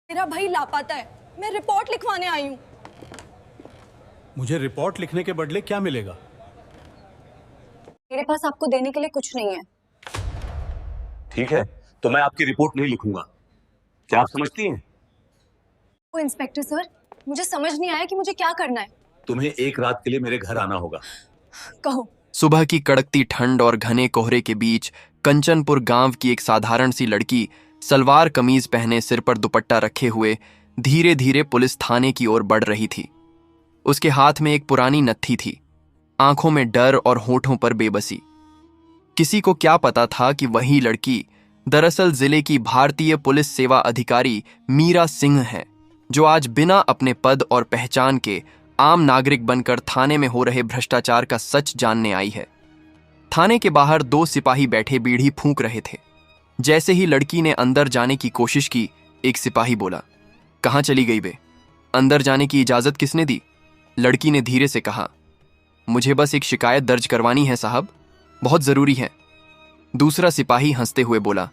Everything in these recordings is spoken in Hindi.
मेरा भाई लापता है। मैं रिपोर्ट लिखवाने आई हूँ। मुझे रिपोर्ट लिखने के बदले क्या मिलेगा? मेरे पास आपको देने के लिए कुछ नहीं है। ठीक है, तो मैं आपकी रिपोर्ट नहीं लिखूंगा। क्या आप समझती हैं? ओ इंस्पेक्टर सर, मुझे समझ नहीं आया कि मुझे क्या करना है। तुम्हें एक रात के लिए मेरे घर आना होगा। कहो। सुबह की कड़कती ठंड और घने कोहरे के बीच कंचनपुर गांव की एक साधारण सी लड़की सलवार कमीज पहने सिर पर दुपट्टा रखे हुए धीरे धीरे पुलिस थाने की ओर बढ़ रही थी। उसके हाथ में एक पुरानी नत्थी थी, आंखों में डर और होठों पर बेबसी। किसी को क्या पता था कि वही लड़की दरअसल जिले की भारतीय पुलिस सेवा अधिकारी मीरा सिंह है, जो आज बिना अपने पद और पहचान के आम नागरिक बनकर थाने में हो रहे भ्रष्टाचार का सच जानने आई है। थाने के बाहर 2 सिपाही बैठे बीड़ी फूंक रहे थे। जैसे ही लड़की ने अंदर जाने की कोशिश की, एक सिपाही बोला, कहाँ चली गई बे? अंदर जाने की इजाजत किसने दी? लड़की ने धीरे से कहा, मुझे बस एक शिकायत दर्ज करवानी है साहब, बहुत जरूरी है। दूसरा सिपाही हंसते हुए बोला,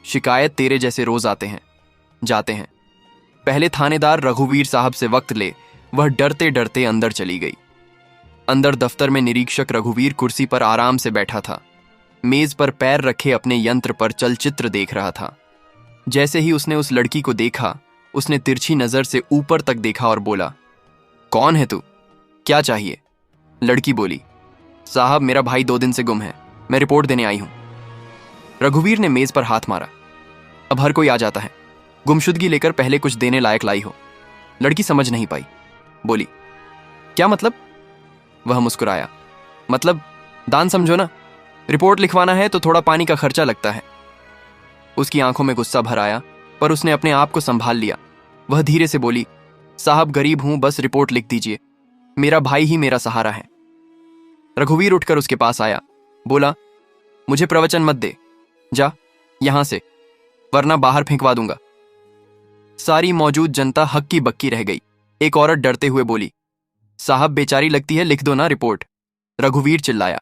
शिकायत तेरे जैसे रोज आते हैं जाते हैं। पहले थानेदार रघुवीर साहब से वक्त ले वह डरते डरते अंदर चली गई। अंदर दफ्तर में निरीक्षक रघुवीर कुर्सी पर आराम से बैठा था। मेज पर पैर रखे अपने यंत्र पर चलचित्र देख रहा था। जैसे ही उसने उस लड़की को देखा, उसने तिरछी नजर से ऊपर तक देखा और बोला, कौन है तू? क्या चाहिए? लड़की बोली, साहब मेरा भाई 2 दिन से गुम है, मैं रिपोर्ट देने आई हूं। रघुवीर ने मेज पर हाथ मारा। अब हर कोई आ जाता है, गुमशुदगी लेकर पहले कुछ देने लायक लाई हो। लड़की समझ नहीं पाई, बोली, क्या मतलब? वह मुस्कुराया, मतलब दान समझो ना, रिपोर्ट लिखवाना है तो थोड़ा पानी का खर्चा लगता है। उसकी आंखों में गुस्सा भर आया, पर उसने अपने आप को संभाल लिया। वह धीरे से बोली, साहब गरीब हूं, बस रिपोर्ट लिख दीजिए, मेरा भाई ही मेरा सहारा है। रघुवीर उठकर उसके पास आया, बोला, मुझे प्रवचन मत दे, जा यहां से, वरना बाहर फेंकवा दूंगा। सारी मौजूद जनता हक्की बक्की रह गई। एक औरत डरते हुए बोली, साहब बेचारी लगती है, लिख दो ना रिपोर्ट। रघुवीर चिल्लाया,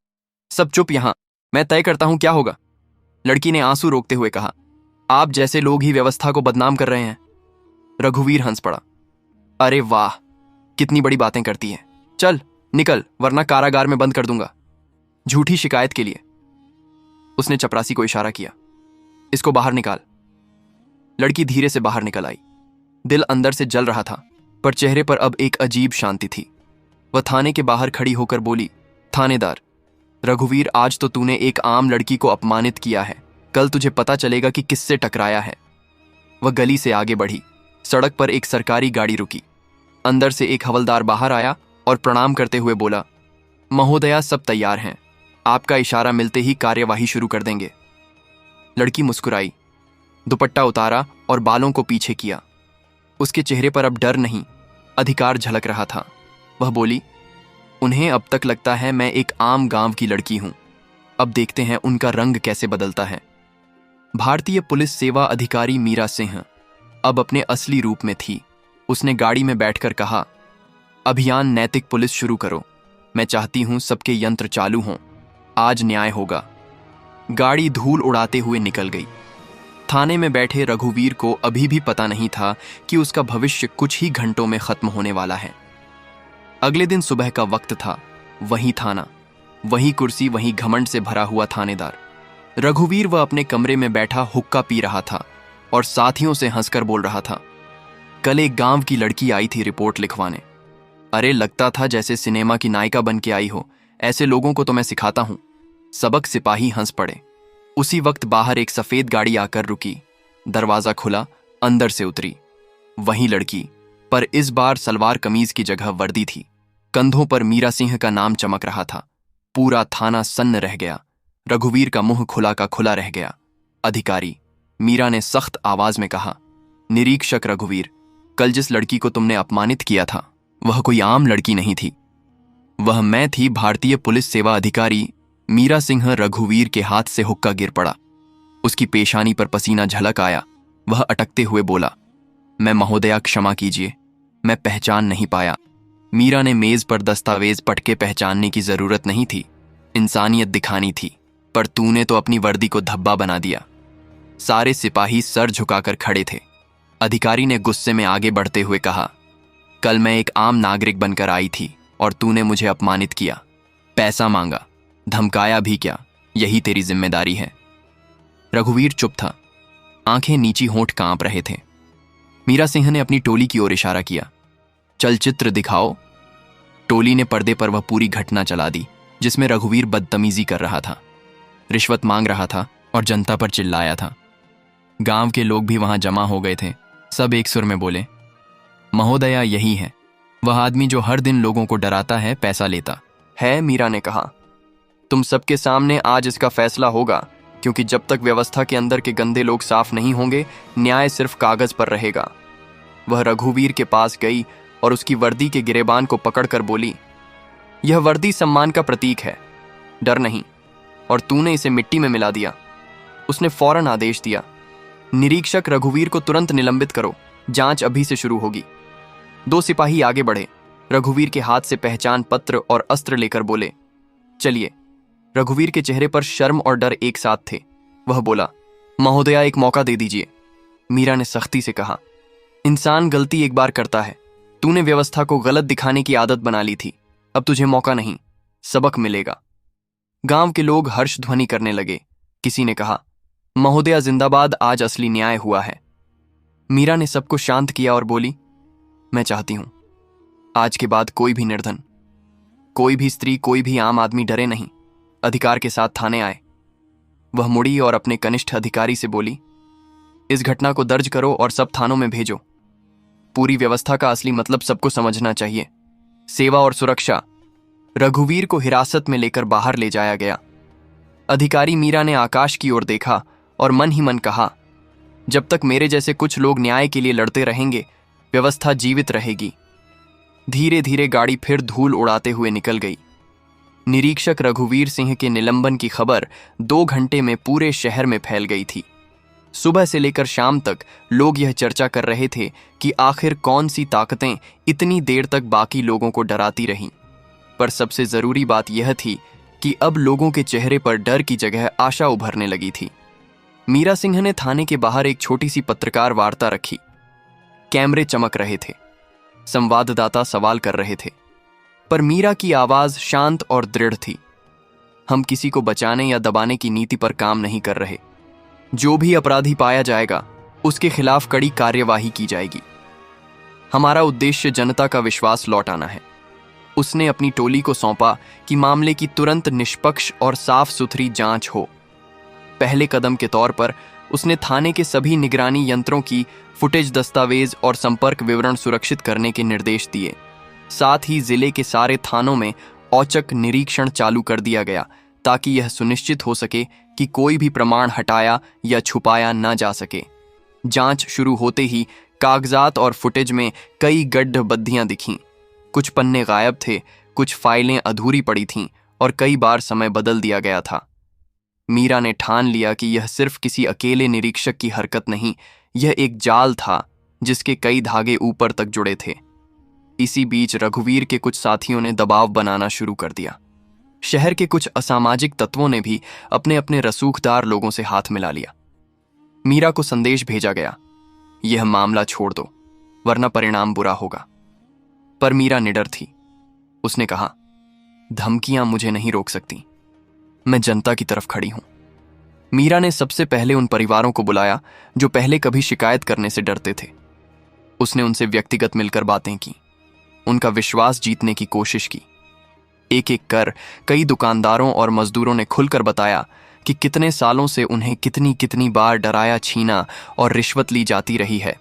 सब चुप यहां, मैं तय करता हूं क्या होगा। लड़की ने आंसू रोकते हुए कहा, आप जैसे लोग ही व्यवस्था को बदनाम कर रहे हैं। रघुवीर हंस पड़ा, अरे वाह, कितनी बड़ी बातें करती है, चल निकल, वरना कारागार में बंद कर दूंगा, झूठी शिकायत के लिए। उसने चपरासी को इशारा किया, इसको बाहर निकाल। लड़की धीरे से बाहर निकल आई। दिल अंदर से जल रहा था, पर चेहरे पर अब एक अजीब शांति थी। वह थाने के बाहर खड़ी होकर बोली, थानेदार रघुवीर, आज तो तूने एक आम लड़की को अपमानित किया है, कल तुझे पता चलेगा कि किससे टकराया है। वह गली से आगे बढ़ी। सड़क पर एक सरकारी गाड़ी रुकी। अंदर से एक हवलदार बाहर आया और प्रणाम करते हुए बोला, महोदया सब तैयार हैं, आपका इशारा मिलते ही कार्यवाही शुरू कर देंगे। लड़की मुस्कुराई, दुपट्टा उतारा और बालों को पीछे किया। उसके चेहरे पर अब डर नहीं, अधिकार झलक रहा था। वह बोली, उन्हें अब तक लगता है मैं एक आम गांव की लड़की हूं, अब देखते हैं उनका रंग कैसे बदलता है। भारतीय पुलिस सेवा अधिकारी मीरा सिंह अब अपने असली रूप में थी। उसने गाड़ी में बैठकर कहा, अभियान नैतिक पुलिस शुरू करो, मैं चाहती हूं सबके यंत्र चालू हों, आज न्याय होगा। गाड़ी धूल उड़ाते हुए निकल गई। थाने में बैठे रघुवीर को अभी भी पता नहीं था कि उसका भविष्य कुछ ही घंटों में खत्म होने वाला है। अगले दिन सुबह का वक्त था। वही थाना, वही कुर्सी, वही घमंड से भरा हुआ थानेदार। रघुवीर वह अपने कमरे में बैठा हुक्का पी रहा था और साथियों से हंसकर बोल रहा था, कल एक गांव की लड़की आई थी रिपोर्ट लिखवाने। अरे लगता था जैसे सिनेमा की नायिका बन के आई हो, ऐसे लोगों को तो मैं सिखाता हूं। सबक सिपाही हंस पड़े। उसी वक्त बाहर एक सफेद गाड़ी आकर रुकी। दरवाजा खुला, अंदर से उतरी वही लड़की, पर इस बार सलवार कमीज की जगह वर्दी थी। कंधों पर मीरा सिंह का नाम चमक रहा था। पूरा थाना सन्न रह गया। रघुवीर का मुंह खुला का खुला रह गया। अधिकारी, मीरा ने सख्त आवाज में कहा, निरीक्षक रघुवीर, कल जिस लड़की को तुमने अपमानित किया था वह कोई आम लड़की नहीं थी, वह मैं थी, भारतीय पुलिस सेवा अधिकारी मीरा सिंह। रघुवीर के हाथ से हुक्का गिर पड़ा। उसकी पेशानी पर पसीना झलक आया। वह अटकते हुए बोला, मैं महोदया क्षमा कीजिए, मैं पहचान नहीं पाया। मीरा ने मेज पर दस्तावेज पटके, पहचानने की जरूरत नहीं थी, इंसानियत दिखानी थी, पर तूने तो अपनी वर्दी को धब्बा बना दिया। सारे सिपाही सर झुकाकर खड़े थे। अधिकारी ने गुस्से में आगे बढ़ते हुए कहा, कल मैं एक आम नागरिक बनकर आई थी और तूने मुझे अपमानित किया, पैसा मांगा, धमकाया भी क्या, यही तेरी जिम्मेदारी है। रघुवीर चुप था, आंखें नीची, होंठ कांप रहे थे। मीरा सिंह ने अपनी टोली की ओर इशारा किया, चलचित्र दिखाओ। टोली ने पर्दे पर वह पूरी घटना चला दी जिसमें रघुवीर बदतमीजी कर रहा था, रिश्वत मांग रहा था और जनता पर चिल्लाया था। गांव के लोग भी वहां जमा हो गए थे। सब एक सुर में बोले, महोदया यही है, वह आदमी जो हर दिन लोगों को डराता है, पैसा लेता है। मीरा ने कहा, तुम सबके सामने आज इसका फैसला होगा, क्योंकि जब तक व्यवस्था के अंदर के गंदे लोग साफ नहीं होंगे, न्याय सिर्फ कागज पर रहेगा। वह रघुवीर के पास गई और उसकी वर्दी के गिरेबान को पकड़कर बोली, यह वर्दी सम्मान का प्रतीक है, डर नहीं, और तूने इसे मिट्टी में मिला दिया। उसने फौरन आदेश दिया, निरीक्षक रघुवीर को तुरंत निलंबित करो, जांच अभी से शुरू होगी। 2 सिपाही आगे बढ़े, रघुवीर के हाथ से पहचान पत्र और अस्त्र लेकर बोले, चलिए। रघुवीर के चेहरे पर शर्म और डर एक साथ थे। वह बोला, महोदया एक मौका दे दीजिए। मीरा ने सख्ती से कहा, इंसान गलती एक बार करता है, तूने व्यवस्था को गलत दिखाने की आदत बना ली थी, अब तुझे मौका नहीं, सबक मिलेगा। गांव के लोग हर्ष ध्वनि करने लगे। किसी ने कहा, महोदया जिंदाबाद, आज असली न्याय हुआ है। मीरा ने सबको शांत किया और बोली, मैं चाहती हूं आज के बाद कोई भी निर्धन, कोई भी स्त्री, कोई भी आम आदमी डरे नहीं, अधिकार के साथ थाने आए। वह मुड़ी और अपने कनिष्ठ अधिकारी से बोली, इस घटना को दर्ज करो और सब थानों में भेजो। पूरी व्यवस्था का असली मतलब सबको समझना चाहिए। सेवा और सुरक्षा। रघुवीर को हिरासत में लेकर बाहर ले जाया गया। अधिकारी मीरा ने आकाश की ओर देखा और मन ही मन कहा, जब तक मेरे जैसे कुछ लोग न्याय के लिए लड़ते रहेंगे, व्यवस्था जीवित रहेगी। धीरे धीरे गाड़ी फिर धूल उड़ाते हुए निकल गई। निरीक्षक रघुवीर सिंह के निलंबन की खबर 2 घंटे में पूरे शहर में फैल गई थी। सुबह से लेकर शाम तक लोग यह चर्चा कर रहे थे कि आखिर कौन सी ताकतें इतनी देर तक बाकी लोगों को डराती रहीं। पर सबसे जरूरी बात यह थी कि अब लोगों के चेहरे पर डर की जगह आशा उभरने लगी थी। मीरा सिंह ने थाने के बाहर एक छोटी सी पत्रकार वार्ता रखी। कैमरे चमक रहे थे, संवाददाता सवाल कर रहे थे, पर मीरा की आवाज शांत और दृढ़ थी। हम किसी को बचाने या दबाने की नीति पर काम नहीं कर रहे। जो भी अपराधी पाया जाएगा, उसके खिलाफ कड़ी कार्यवाही की जाएगी। हमारा उद्देश्य जनता का विश्वास लौटाना है। उसने अपनी टोली को सौंपा कि मामले की तुरंत निष्पक्ष और साफ सुथरी जांच हो। पहले कदम के तौर पर उसने थाने के सभी निगरानी यंत्रों की फुटेज, दस्तावेज और संपर्क विवरण सुरक्षित करने के निर्देश दिए। साथ ही जिले के सारे थानों में औचक निरीक्षण चालू कर दिया गया, ताकि यह सुनिश्चित हो सके कि कोई भी प्रमाण हटाया या छुपाया न जा सके। जांच शुरू होते ही कागजात और फुटेज में कई गड्ढबद्धियां दिखीं। कुछ पन्ने गायब थे, कुछ फाइलें अधूरी पड़ी थीं और कई बार समय बदल दिया गया था। मीरा ने ठान लिया कि यह सिर्फ किसी अकेले निरीक्षक की हरकत नहीं, यह एक जाल था जिसके कई धागे ऊपर तक जुड़े थे। इसी बीच रघुवीर के कुछ साथियों ने दबाव बनाना शुरू कर दिया। शहर के कुछ असामाजिक तत्वों ने भी अपने अपने रसूखदार लोगों से हाथ मिला लिया। मीरा को संदेश भेजा गया, यह मामला छोड़ दो, वरना परिणाम बुरा होगा। पर मीरा निडर थी। उसने कहा, धमकियां मुझे नहीं रोक सकती, मैं जनता की तरफ खड़ी हूं। मीरा ने सबसे पहले उन परिवारों को बुलाया जो पहले कभी शिकायत करने से डरते थे। उसने उनसे व्यक्तिगत मिलकर बातें की, उनका विश्वास जीतने की कोशिश की। एक एक कर कई दुकानदारों और मजदूरों ने खुलकर बताया कि कितने सालों से उन्हें कितनी कितनी बार डराया, छीना और रिश्वत ली जाती रही है।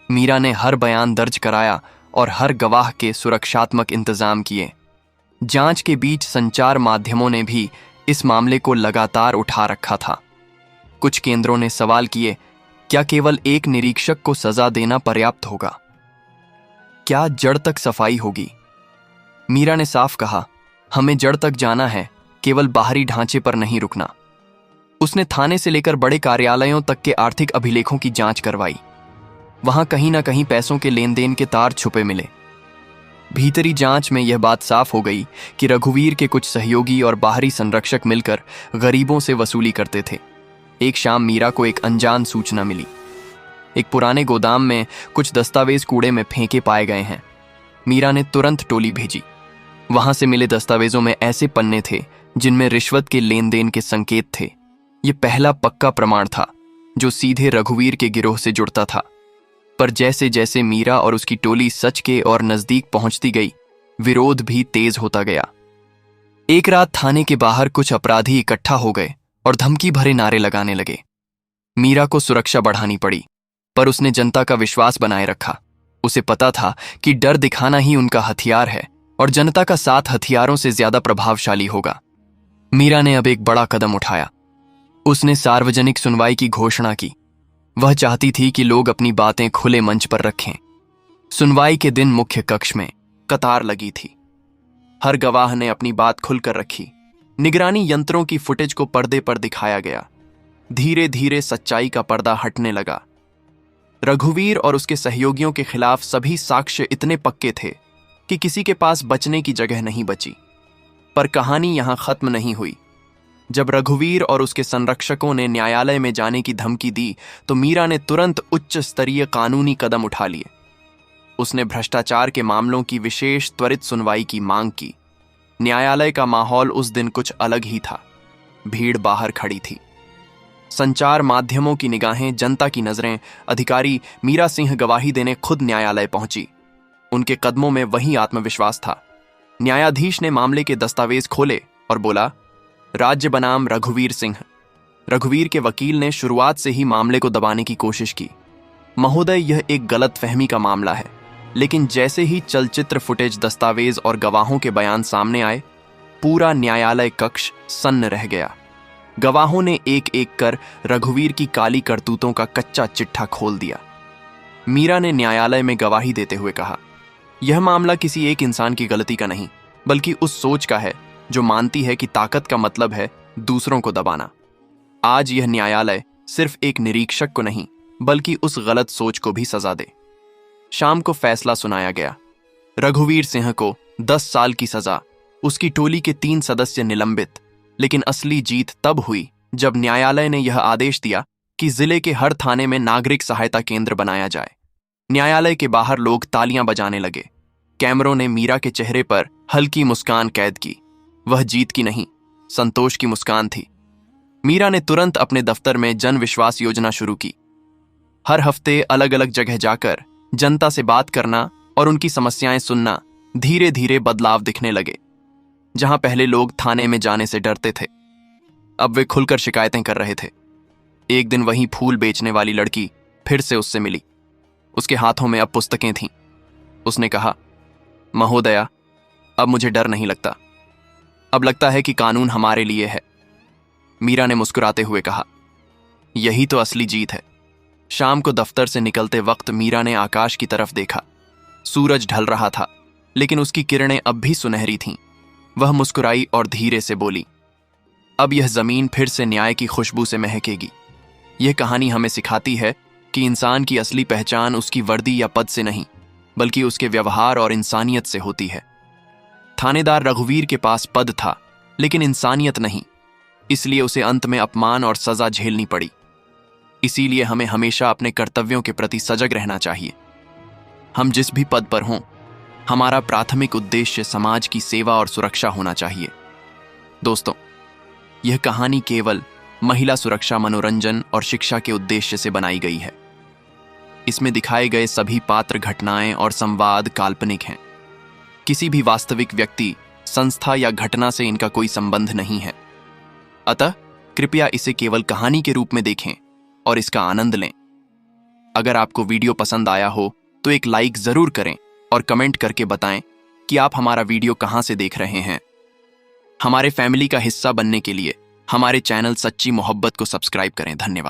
मीरा ने हर बयान दर्ज कराया और हर गवाह के सुरक्षात्मक इंतजाम किए। जांच के बीच संचार माध्यमों ने भी इस मामले को लगातार उठा रखा था। कुछ केंद्रों ने सवाल किए, क्या केवल एक निरीक्षक को सजा देना पर्याप्त होगा? क्या जड़ तक सफाई होगी? मीरा ने साफ कहा, हमें जड़ तक जाना है, केवल बाहरी ढांचे पर नहीं रुकना। उसने थाने से लेकर बड़े कार्यालयों तक के आर्थिक अभिलेखों की जांच करवाई। वहां कहीं ना कहीं पैसों के लेन देन के तार छुपे मिले। भीतरी जांच में यह बात साफ हो गई कि रघुवीर के कुछ सहयोगी और बाहरी संरक्षक मिलकर गरीबों से वसूली करते थे। एक शाम मीरा को एक अनजान सूचना मिली। एक पुराने गोदाम में कुछ दस्तावेज कूड़े में फेंके पाए गए हैं। मीरा ने तुरंत टोली भेजी। वहां से मिले दस्तावेजों में ऐसे पन्ने थे जिनमें रिश्वत के लेन देन के संकेत थे। ये पहला पक्का प्रमाण था जो सीधे रघुवीर के गिरोह से जुड़ता था। पर जैसे जैसे मीरा और उसकी टोली सच के और नजदीक पहुंचती गई, विरोध भी तेज होता गया। एक रात थाने के बाहर कुछ अपराधी इकट्ठा हो गए और धमकी भरे नारे लगाने लगे। मीरा को सुरक्षा बढ़ानी पड़ी, पर उसने जनता का विश्वास बनाए रखा। उसे पता था कि डर दिखाना ही उनका हथियार है और जनता का साथ हथियारों से ज्यादा प्रभावशाली होगा। मीरा ने अब एक बड़ा कदम उठाया। उसने सार्वजनिक सुनवाई की घोषणा की। वह चाहती थी कि लोग अपनी बातें खुले मंच पर रखें। सुनवाई के दिन मुख्य कक्ष में कतार लगी थी। हर गवाह ने अपनी बात खुलकर रखी। निगरानी यंत्रों की फुटेज को पर्दे पर दिखाया गया। धीरे धीरे सच्चाई का पर्दा हटने लगा। रघुवीर और उसके सहयोगियों के खिलाफ सभी साक्ष्य इतने पक्के थे कि किसी के पास बचने की जगह नहीं बची। पर कहानी यहां खत्म नहीं हुई। जब रघुवीर और उसके संरक्षकों ने न्यायालय में जाने की धमकी दी तो मीरा ने तुरंत उच्च स्तरीय कानूनी कदम उठा लिए। उसने भ्रष्टाचार के मामलों की विशेष त्वरित सुनवाई की मांग की। न्यायालय का माहौल उस दिन कुछ अलग ही था। भीड़ बाहर खड़ी थी। संचार माध्यमों की निगाहें, जनता की नजरें। अधिकारी मीरा सिंह गवाही देने खुद न्यायालय पहुंची। उनके कदमों में वही आत्मविश्वास था। न्यायाधीश ने मामले के दस्तावेज खोले और बोला, राज्य बनाम रघुवीर सिंह। रघुवीर के वकील ने शुरुआत से ही मामले को दबाने की कोशिश की। महोदय, यह एक गलतफहमी का मामला है। लेकिन जैसे ही चलचित्र फुटेज, दस्तावेज और गवाहों के बयान सामने आए, पूरा न्यायालय कक्ष सन्न रह गया। गवाहों ने एक एक कर रघुवीर की काली करतूतों का कच्चा चिट्ठा खोल दिया। मीरा ने न्यायालय में गवाही देते हुए कहा, यह मामला किसी एक इंसान की गलती का नहीं, बल्कि उस सोच का है जो मानती है कि ताकत का मतलब है दूसरों को दबाना। आज यह न्यायालय सिर्फ एक निरीक्षक को नहीं, बल्कि उस गलत सोच को भी सजा दे। शाम को फैसला सुनाया गया। रघुवीर सिंह को 10 साल की सजा, उसकी टोली के 3 सदस्य निलंबित। लेकिन असली जीत तब हुई जब न्यायालय ने यह आदेश दिया कि जिले के हर थाने में नागरिक सहायता केंद्र बनाया जाए। न्यायालय के बाहर लोग तालियां बजाने लगे। कैमरों ने मीरा के चेहरे पर हल्की मुस्कान कैद की। वह जीत की नहीं, संतोष की मुस्कान थी। मीरा ने तुरंत अपने दफ्तर में जन विश्वास योजना शुरू की। हर हफ्ते अलग अलग जगह जाकर जनता से बात करना और उनकी समस्याएं सुनना। धीरे धीरे बदलाव दिखने लगे। जहां पहले लोग थाने में जाने से डरते थे, अब वे खुलकर शिकायतें कर रहे थे। एक दिन वहीं फूल बेचने वाली लड़की फिर से उससे मिली। उसके हाथों में अब पुस्तकें थीं। उसने कहा, महोदया, अब मुझे डर नहीं लगता। अब लगता है कि कानून हमारे लिए है। मीरा ने मुस्कुराते हुए कहा, यही तो असली जीत है। शाम को दफ्तर से निकलते वक्त मीरा ने आकाश की तरफ देखा। सूरज ढल रहा था, लेकिन उसकी किरणें अब भी सुनहरी थीं। वह मुस्कुराई और धीरे से बोली, अब यह जमीन फिर से न्याय की खुशबू से महकेगी। यह कहानी हमें सिखाती है कि इंसान की असली पहचान उसकी वर्दी या पद से नहीं, बल्कि उसके व्यवहार और इंसानियत से होती है। थानेदार रघुवीर के पास पद था, लेकिन इंसानियत नहीं। इसलिए उसे अंत में अपमान और सजा झेलनी पड़ी। इसीलिए हमें हमेशा अपने कर्तव्यों के प्रति सजग रहना चाहिए। हम जिस भी पद पर हों, हमारा प्राथमिक उद्देश्य समाज की सेवा और सुरक्षा होना चाहिए। दोस्तों, यह कहानी केवल महिला सुरक्षा, मनोरंजन और शिक्षा के उद्देश्य से बनाई गई है। इसमें दिखाए गए सभी पात्र, घटनाएं और संवाद काल्पनिक हैं। किसी भी वास्तविक व्यक्ति, संस्था या घटना से इनका कोई संबंध नहीं है। अतः कृपया इसे केवल कहानी के रूप में देखें और इसका आनंद लें। अगर आपको वीडियो पसंद आया हो तो एक लाइक जरूर करें और कमेंट करके बताएं कि आप हमारा वीडियो कहां से देख रहे हैं। हमारे फैमिली का हिस्सा बनने के लिए हमारे चैनल सच्ची मोहब्बत को सब्सक्राइब करें। धन्यवाद।